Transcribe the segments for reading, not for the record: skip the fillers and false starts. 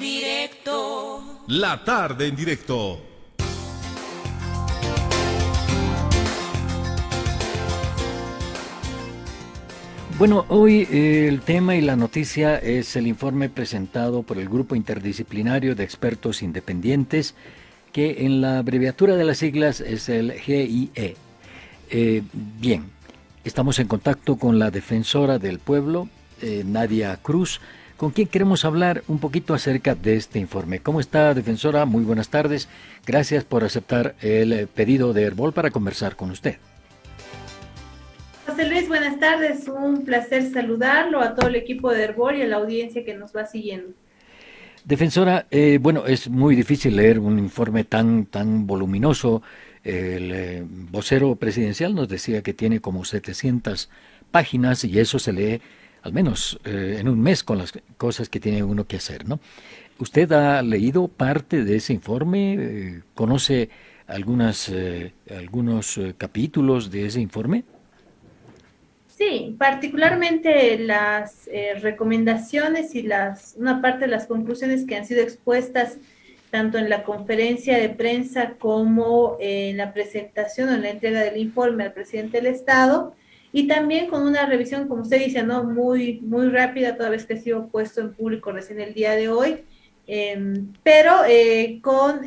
directo. La tarde en directo. Bueno, hoy el tema y la noticia es el informe presentado por el Grupo Interdisciplinario de Expertos Independientes, que en la abreviatura de las siglas es el GIE. Bien, estamos en contacto con la defensora del pueblo, Nadia Cruz, con quien queremos hablar un poquito acerca de este informe. ¿Cómo está, defensora? Muy buenas tardes. Gracias por aceptar el pedido de Herbol para conversar con usted. José Luis, buenas tardes. Un placer saludarlo, a todo el equipo de Herbol y a la audiencia que nos va siguiendo. Defensora, bueno, es muy difícil leer un informe tan voluminoso. El vocero presidencial nos decía que tiene como 700 páginas y eso se lee al menos en un mes con las cosas que tiene uno que hacer, ¿no? ¿Usted ha leído parte de ese informe? ¿Conoce algunos capítulos de ese informe? Sí, particularmente las recomendaciones y una parte de las conclusiones que han sido expuestas tanto en la conferencia de prensa como en la presentación o en la entrega del informe al presidente del Estado, y también con una revisión, como usted dice, ¿no? Muy rápida, toda vez que ha sido puesto en público recién el día de hoy, pero con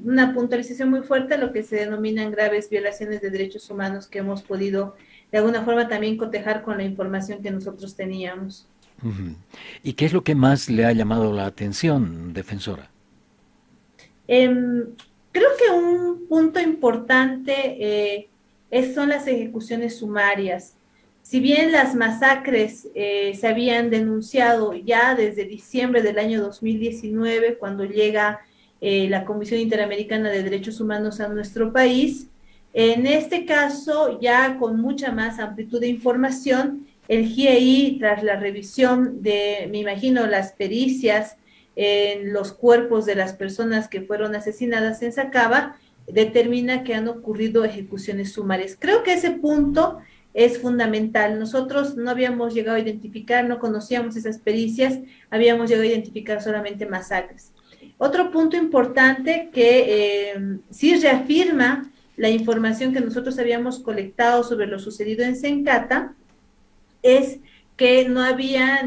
una puntualización muy fuerte a lo que se denominan graves violaciones de derechos humanos que hemos podido de alguna forma también cotejar con la información que nosotros teníamos. Uh-huh. ¿Y qué es lo que más le ha llamado la atención, defensora? Creo que un punto importante son las ejecuciones sumarias. Si bien las masacres se habían denunciado ya desde diciembre del año 2019, cuando llega la Comisión Interamericana de Derechos Humanos a nuestro país, en este caso, ya con mucha más amplitud de información, el GIEI, tras la revisión de, me imagino, las pericias en los cuerpos de las personas que fueron asesinadas en Sacaba, determina que han ocurrido ejecuciones sumarias. Creo que ese punto es fundamental. Nosotros no habíamos llegado a identificar, no conocíamos esas pericias, habíamos llegado a identificar solamente masacres. Otro punto importante que sí reafirma la información que nosotros habíamos colectado sobre lo sucedido en Sencata es que no había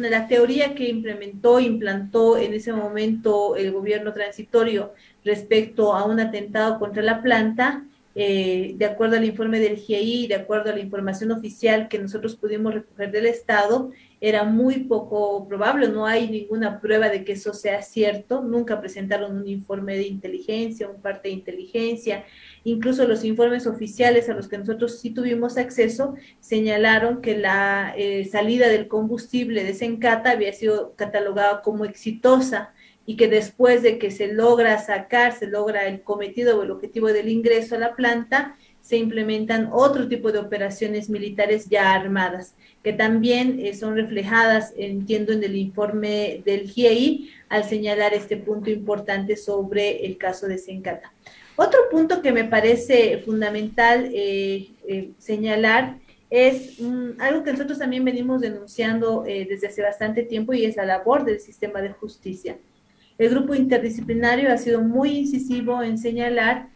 la teoría que implantó en ese momento el gobierno transitorio respecto a un atentado contra la planta, de acuerdo al informe del GIEI, de acuerdo a la información oficial que nosotros pudimos recoger del Estado, era muy poco probable, no hay ninguna prueba de que eso sea cierto, nunca presentaron un informe de inteligencia, un parte de inteligencia, incluso los informes oficiales a los que nosotros sí tuvimos acceso señalaron que la salida del combustible de Sencata había sido catalogada como exitosa y que después de que se logra el cometido o el objetivo del ingreso a la planta, se implementan otro tipo de operaciones militares ya armadas, que también son reflejadas, entiendo, en el informe del GIEI, al señalar este punto importante sobre el caso de Sencata. Otro punto que me parece fundamental señalar es algo que nosotros también venimos denunciando desde hace bastante tiempo, y es la labor del sistema de justicia. El grupo interdisciplinario ha sido muy incisivo en señalar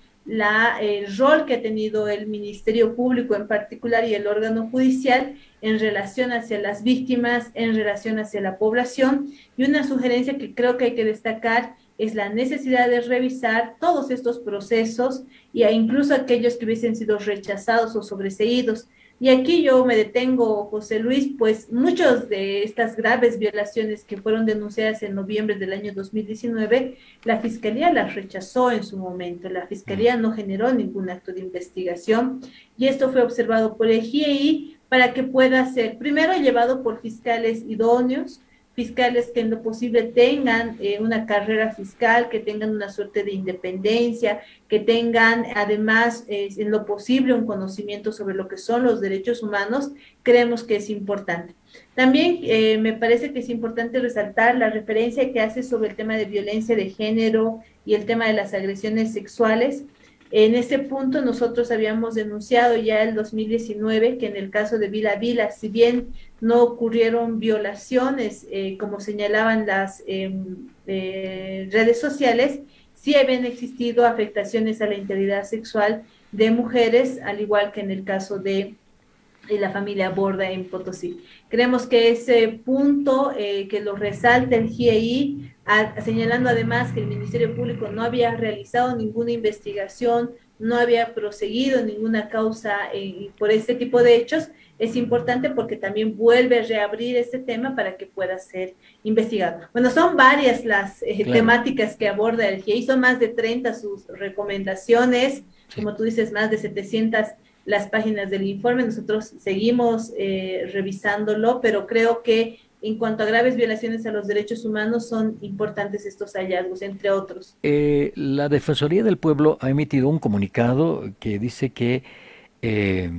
el rol que ha tenido el Ministerio Público en particular y el órgano judicial en relación hacia las víctimas, en relación hacia la población, y una sugerencia que creo que hay que destacar es la necesidad de revisar todos estos procesos y incluso aquellos que hubiesen sido rechazados o sobreseídos. Y aquí yo me detengo, José Luis, pues muchas de estas graves violaciones que fueron denunciadas en noviembre del año 2019, la Fiscalía las rechazó en su momento. La Fiscalía no generó ningún acto de investigación y esto fue observado por el GIEI para que pueda ser, primero, llevado por fiscales idóneos, fiscales que en lo posible tengan una carrera fiscal, que tengan una suerte de independencia, que tengan además en lo posible un conocimiento sobre lo que son los derechos humanos, creemos que es importante. También me parece que es importante resaltar la referencia que hace sobre el tema de violencia de género y el tema de las agresiones sexuales. En ese punto nosotros habíamos denunciado ya el 2019 que en el caso de Vila Vila, si bien no ocurrieron violaciones, como señalaban las redes sociales, sí habían existido afectaciones a la integridad sexual de mujeres, al igual que en el caso de la familia Borda en Potosí. Creemos que ese punto que lo resalta el GIEI, señalando además que el Ministerio Público no había realizado ninguna investigación, no había proseguido ninguna causa por este tipo de hechos, es importante porque también vuelve a reabrir este tema para que pueda ser investigado. Bueno, son varias las Claro. temáticas que aborda el GIEI, son más de 30 sus recomendaciones, Sí. como tú dices, más de 700 las páginas del informe. Nosotros seguimos revisándolo, pero creo que en cuanto a graves violaciones a los derechos humanos son importantes estos hallazgos, entre otros. La Defensoría del Pueblo ha emitido un comunicado que dice que eh,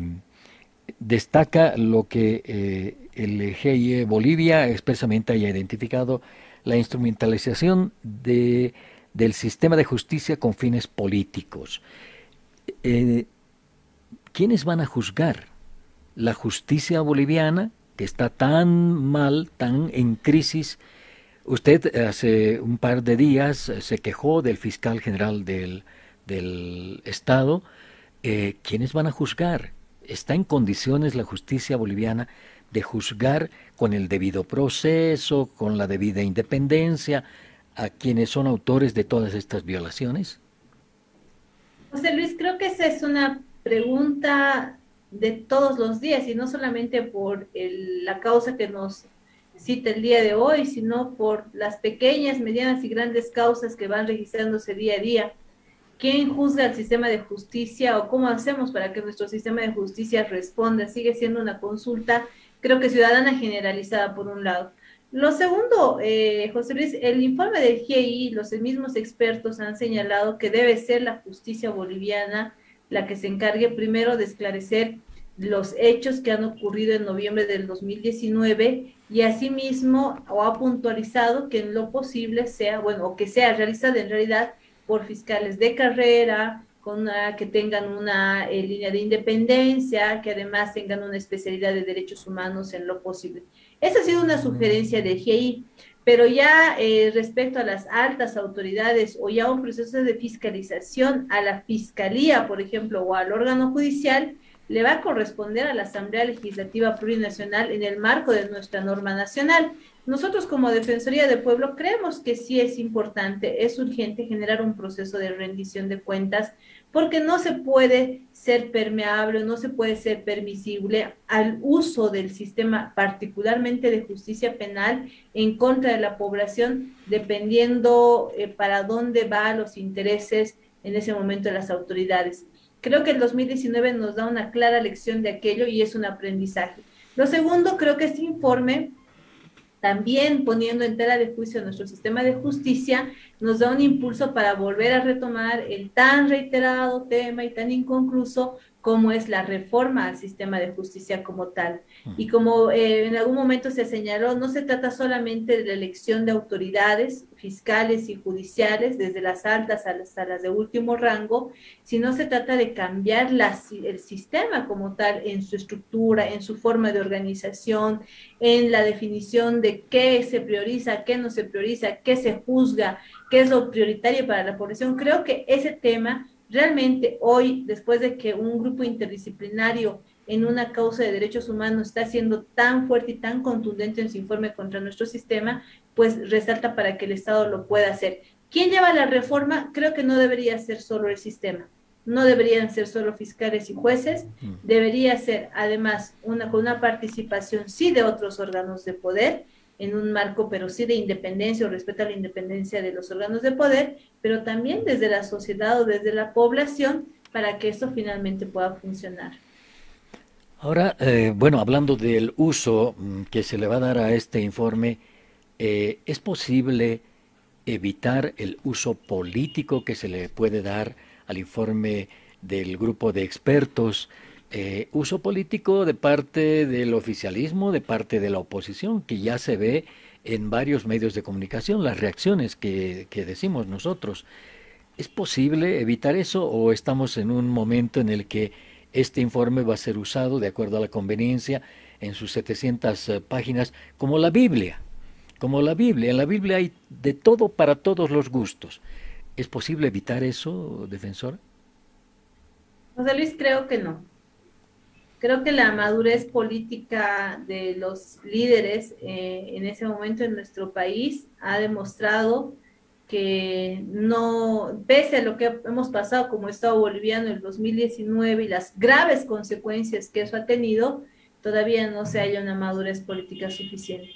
destaca lo que el GIE Bolivia expresamente haya identificado la instrumentalización del sistema de justicia con fines políticos. Eh, ¿Quiénes van a juzgar la justicia boliviana que está tan mal, tan en crisis? Usted hace un par de días se quejó del fiscal general del Estado. ¿Quiénes van a juzgar? ¿Está en condiciones la justicia boliviana de juzgar con el debido proceso, con la debida independencia, a quienes son autores de todas estas violaciones? José Luis, creo que esa es una pregunta de todos los días y no solamente por la causa que nos cita el día de hoy, sino por las pequeñas, medianas y grandes causas que van registrándose día a día. ¿Quién juzga el sistema de justicia o cómo hacemos para que nuestro sistema de justicia responda? Sigue siendo una consulta, creo que ciudadana generalizada por un lado. Lo segundo, José Luis, el informe del GIEI, los mismos expertos han señalado que debe ser la justicia boliviana la que se encargue primero de esclarecer los hechos que han ocurrido en noviembre del 2019 y asimismo o ha puntualizado que en lo posible sea, bueno, o que sea realizada en realidad por fiscales de carrera, que tengan una línea de independencia, que además tengan una especialidad de derechos humanos en lo posible. Esa ha sido una sugerencia del GIEI, pero ya respecto a las altas autoridades o ya un proceso de fiscalización a la fiscalía, por ejemplo, o al órgano judicial, le va a corresponder a la Asamblea Legislativa Plurinacional en el marco de nuestra norma nacional. Nosotros como Defensoría del Pueblo creemos que sí es importante, es urgente generar un proceso de rendición de cuentas porque no se puede ser permeable, no se puede ser permisible al uso del sistema, particularmente de justicia penal, en contra de la población, dependiendo para dónde van los intereses en ese momento de las autoridades. Creo que el 2019 nos da una clara lección de aquello y es un aprendizaje. Lo segundo, creo que este informe también poniendo en tela de juicio nuestro sistema de justicia, nos da un impulso para volver a retomar el tan reiterado tema y tan inconcluso como es la reforma al sistema de justicia como tal. Y como en algún momento se señaló, no se trata solamente de la elección de autoridades fiscales y judiciales, desde las altas hasta las de último rango, sino se trata de cambiar el sistema como tal en su estructura, en su forma de organización, en la definición de qué se prioriza, qué no se prioriza, qué se juzga, qué es lo prioritario para la población. Creo que ese tema realmente hoy, después de que un grupo interdisciplinario en una causa de derechos humanos está siendo tan fuerte y tan contundente en su informe contra nuestro sistema, pues resalta para que el Estado lo pueda hacer. ¿Quién lleva la reforma? Creo que no debería ser solo el sistema, no deberían ser solo fiscales y jueces, debería ser además con una participación sí de otros órganos de poder, en un marco, pero sí de independencia o respeto a la independencia de los órganos de poder, pero también desde la sociedad o desde la población para que esto finalmente pueda funcionar. Ahora, bueno, hablando del uso que se le va a dar a este informe, ¿es posible evitar el uso político que se le puede dar al informe del grupo de expertos? Uso político de parte del oficialismo, de parte de la oposición, que ya se ve en varios medios de comunicación, las reacciones que decimos nosotros. ¿Es posible evitar eso o estamos en un momento en el que este informe va a ser usado de acuerdo a la conveniencia en sus 700 páginas como la Biblia? Como la Biblia. En la Biblia hay de todo para todos los gustos. ¿Es posible evitar eso, defensor? José Luis, creo que no. Creo que la madurez política de los líderes en ese momento en nuestro país ha demostrado que no, pese a lo que hemos pasado como Estado boliviano en el 2019 y las graves consecuencias que eso ha tenido, todavía no se haya una madurez política suficiente.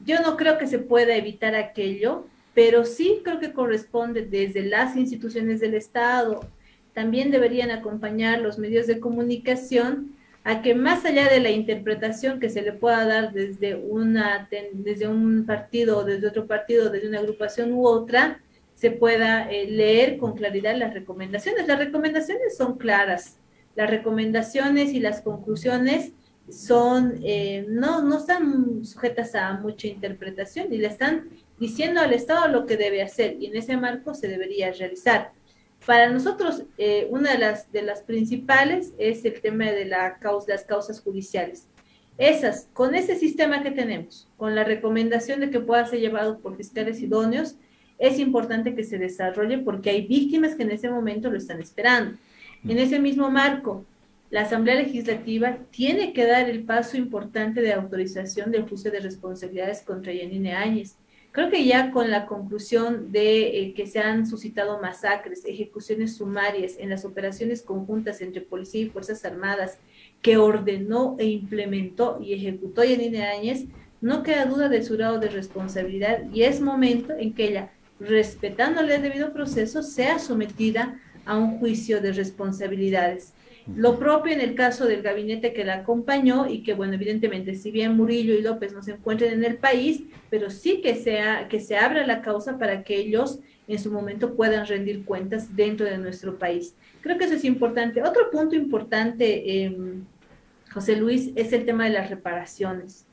Yo no creo que se pueda evitar aquello, pero sí creo que corresponde desde las instituciones del Estado, también deberían acompañar los medios de comunicación a que más allá de la interpretación que se le pueda dar desde un partido o desde otro partido, desde una agrupación u otra, se pueda leer con claridad las recomendaciones. Las recomendaciones son claras, las recomendaciones y las conclusiones no están sujetas a mucha interpretación y le están diciendo al Estado lo que debe hacer y en ese marco se debería realizar. Para nosotros, una de las principales es el tema de las causas judiciales. Con ese sistema que tenemos, con la recomendación de que pueda ser llevado por fiscales idóneos, es importante que se desarrolle porque hay víctimas que en ese momento lo están esperando. En ese mismo marco, la Asamblea Legislativa tiene que dar el paso importante de autorización del juicio de responsabilidades contra Yanine Áñez. Creo que ya con la conclusión de que se han suscitado masacres, ejecuciones sumarias en las operaciones conjuntas entre Policía y Fuerzas Armadas que ordenó e implementó y ejecutó Yanine Áñez, no queda duda de su grado de responsabilidad y es momento en que ella, respetándole el debido proceso, sea sometida a un juicio de responsabilidades. Lo propio en el caso del gabinete que la acompañó y que, bueno, evidentemente, si bien Murillo y López no se encuentran en el país, pero sí que se abra la causa para que ellos en su momento puedan rendir cuentas dentro de nuestro país. Creo que eso es importante. Otro punto importante, José Luis, es el tema de las reparaciones.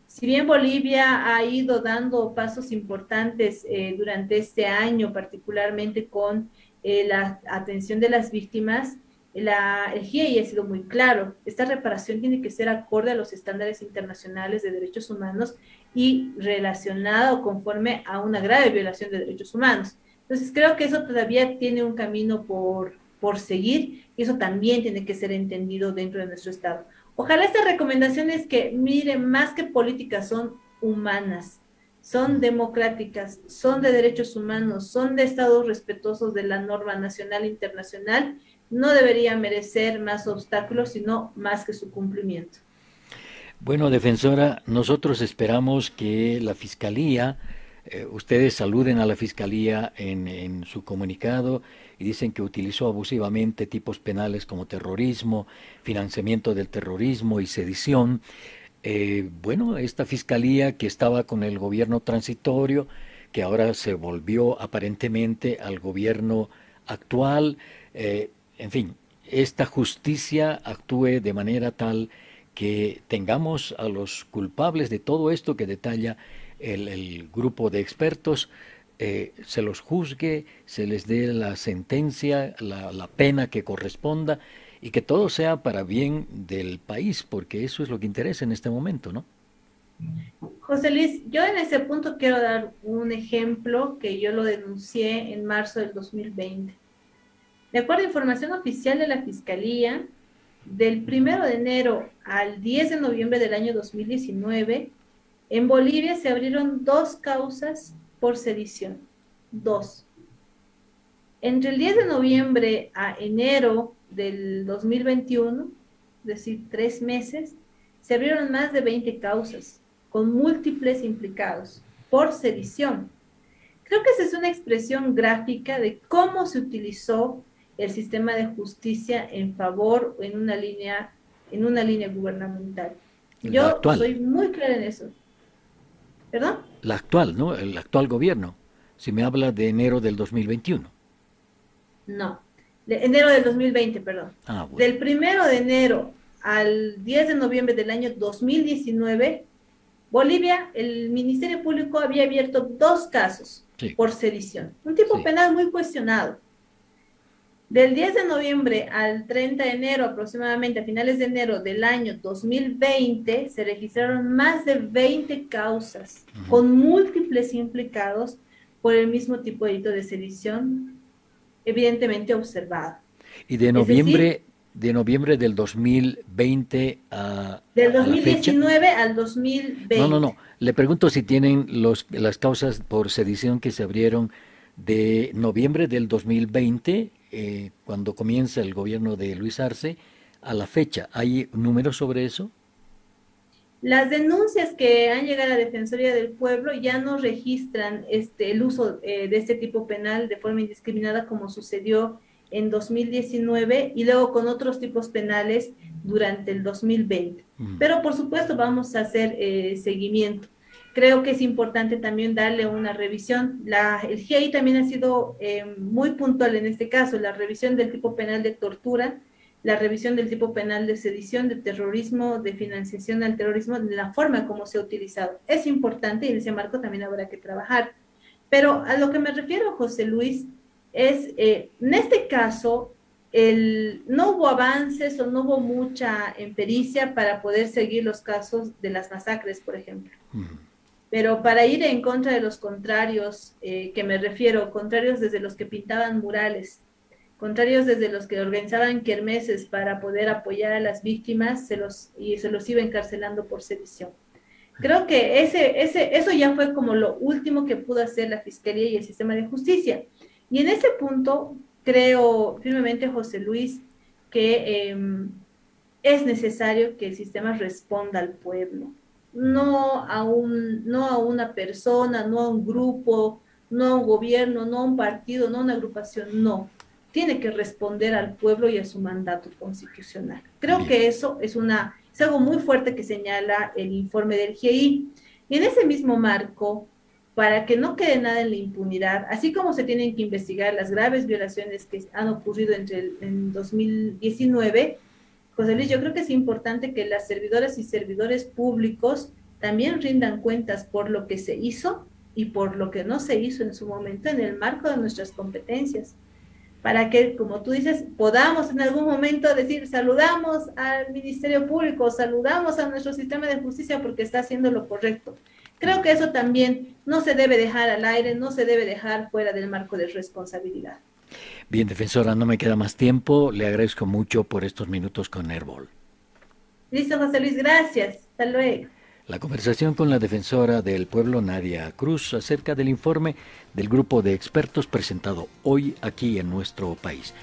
Si bien Bolivia ha ido dando pasos importantes durante este año, particularmente con la atención de las víctimas, el GIEI ha sido muy claro. Esta reparación tiene que ser acorde a los estándares internacionales de derechos humanos y relacionada o conforme a una grave violación de derechos humanos. Entonces, creo que eso todavía tiene un camino por seguir y eso también tiene que ser entendido dentro de nuestro Estado. Ojalá estas recomendaciones que, miren, más que políticas, son humanas, son democráticas, son de derechos humanos, son de estados respetuosos de la norma nacional e internacional, no debería merecer más obstáculos, sino más que su cumplimiento. Bueno, defensora, nosotros esperamos que la Fiscalía, ustedes aluden a la Fiscalía en su comunicado y dicen que utilizó abusivamente tipos penales como terrorismo, financiamiento del terrorismo y sedición. Bueno, esta Fiscalía que estaba con el gobierno transitorio, que ahora se volvió aparentemente al gobierno actual, en fin, esta justicia actúe de manera tal que tengamos a los culpables de todo esto que detalla el grupo de expertos, se los juzgue, se les dé la sentencia, la pena que corresponda y que todo sea para bien del país, porque eso es lo que interesa en este momento, ¿no? José Luis, yo en ese punto quiero dar un ejemplo que yo lo denuncié en marzo del 2020. De acuerdo a información oficial de la Fiscalía, del 1 de enero al 10 de noviembre del año 2019, en Bolivia se abrieron 2 causas por sedición. 2. Entre el 10 de noviembre a enero del 2021, es decir, 3 meses, se abrieron más de 20 causas, con múltiples implicados, por sedición. Creo que esa es una expresión gráfica de cómo se utilizó el sistema de justicia en favor o en una línea gubernamental. La Yo actual, soy muy clara en eso. ¿Perdón? la actual, ¿no? El actual gobierno, si me habla de enero del 2021. No. De enero del 2020, perdón. Ah, bueno. Del 1 de enero al 10 de noviembre del año 2019, Bolivia, el Ministerio Público había abierto 2 casos por sedición, un tipo penal muy cuestionado. Del 10 de noviembre al 30 de enero, aproximadamente a finales de enero del año 2020, se registraron más de 20 causas con múltiples implicados por el mismo tipo de delito de sedición, evidentemente observado. Y de noviembre del 2020 del a la fecha. 2019 al 2020. No. Le pregunto si tienen las causas por sedición que se abrieron de noviembre del 2020, cuando comienza el gobierno de Luis Arce, a la fecha. ¿Hay números sobre eso? Las denuncias que han llegado a la Defensoría del Pueblo ya no registran el uso de este tipo penal de forma indiscriminada como sucedió en 2019 y luego con otros tipos penales durante el 2020. Pero por supuesto vamos a hacer seguimiento. Creo que es importante también darle una revisión. El GIEI también ha sido muy puntual en este caso, la revisión del tipo penal de tortura, la revisión del tipo penal de sedición, de terrorismo, de financiación al terrorismo, de la forma como se ha utilizado. Es importante y en ese marco también habrá que trabajar. Pero a lo que me refiero, José Luis, es, en este caso, no hubo avances o no hubo mucha empiricia para poder seguir los casos de las masacres, por ejemplo. Pero para ir en contra de los contrarios, que me refiero, contrarios desde los que pintaban murales, contrarios desde los que organizaban kermeses para poder apoyar a las víctimas, se los iba encarcelando por sedición. Creo que eso ya fue como lo último que pudo hacer la Fiscalía y el sistema de justicia. Y en ese punto, creo firmemente, José Luis, que es necesario que el sistema responda al pueblo, no a una persona, no a un grupo, no a un gobierno, no a un partido, no a una agrupación, no. Tiene que responder al pueblo y a su mandato constitucional. Creo que eso es algo muy fuerte que señala el informe del GIEI. Y en ese mismo marco, para que no quede nada en la impunidad, así como se tienen que investigar las graves violaciones que han ocurrido en 2019, José Luis, yo creo que es importante que las servidoras y servidores públicos también rindan cuentas por lo que se hizo y por lo que no se hizo en su momento en el marco de nuestras competencias, para que, como tú dices, podamos en algún momento decir, saludamos al Ministerio Público, saludamos a nuestro sistema de justicia porque está haciendo lo correcto. Creo que eso también no se debe dejar al aire, no se debe dejar fuera del marco de responsabilidad. Bien, defensora, no me queda más tiempo. Le agradezco mucho por estos minutos con Airball. Listo, José Luis, gracias. Hasta luego. La conversación con la defensora del pueblo, Nadia Cruz, acerca del informe del grupo de expertos presentado hoy aquí en nuestro país.